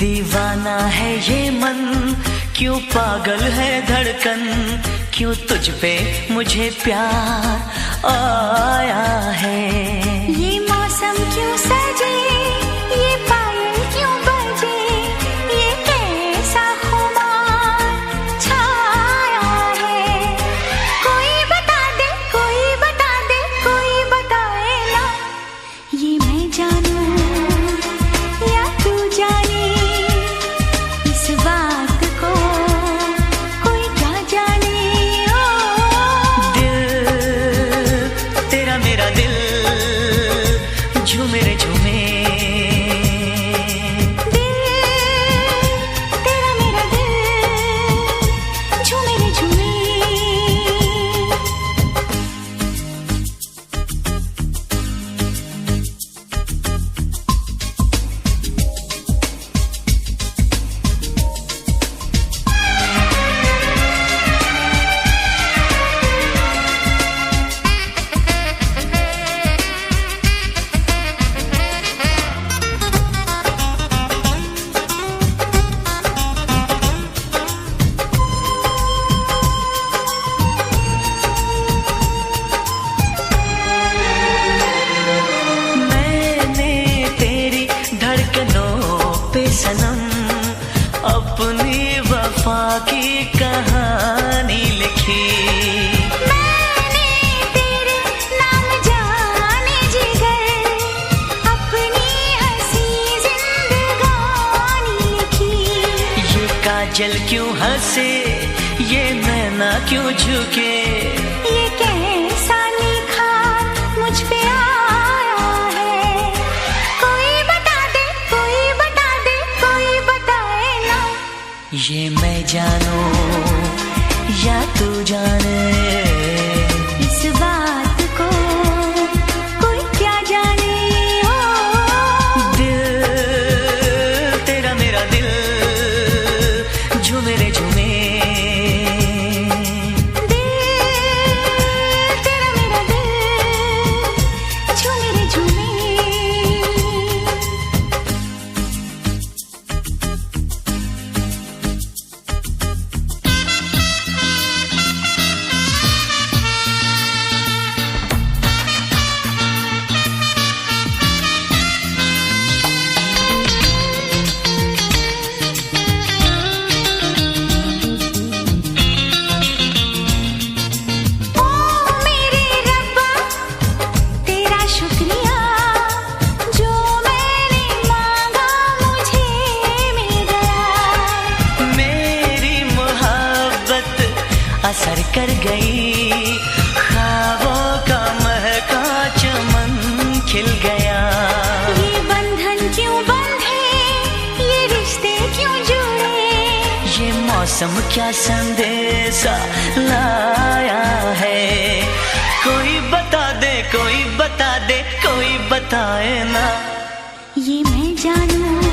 दीवाना है ये मन, क्यों पागल है धड़कन, क्यों तुझ पे मुझे प्यार आया है। ये मौसम क्यों सजे, ये पायल क्यों बजे, ये कैसा खुमार छाया है। कोई बता दे, कोई बता दे, कोई बताए ना, ये मैं जानूं या तू जाने, इस बात को कोई क्या जाने। ओ दिल तेरा मेरा दिल झूमे रे झूमे, दिल तेरा मेरा दिल झूमे रे झूमे। सनम अपनी वफा की कहानी लिखी, मैंने तेरे नाम जाने जिगर, अपनी हंसी जिंदगानी लिखी। ये काजल क्यों हंसे, ये नैना क्यों झुके, ये कैसा निखार मुझ पे आया है। कोई बता दे, कोई बता दे, कोई बताए ना, ये मैं जानूं या तू जाने, इस बात को कोई क्या जाने। ओ दिल तेरा मेरा दिल झूमे रे झूमे, दिल तेरा मेरा दिल झूमे रे झूमे। असर कर गई, ख्वाबों का महका चमन खिल गया। ये बंधन क्यों बंधे, ये रिश्ते क्यों जुड़े, ये मौसम क्या संदेशा लाया है। कोई बता दे, कोई बता दे, कोई बताए ना, ये मैं जानूं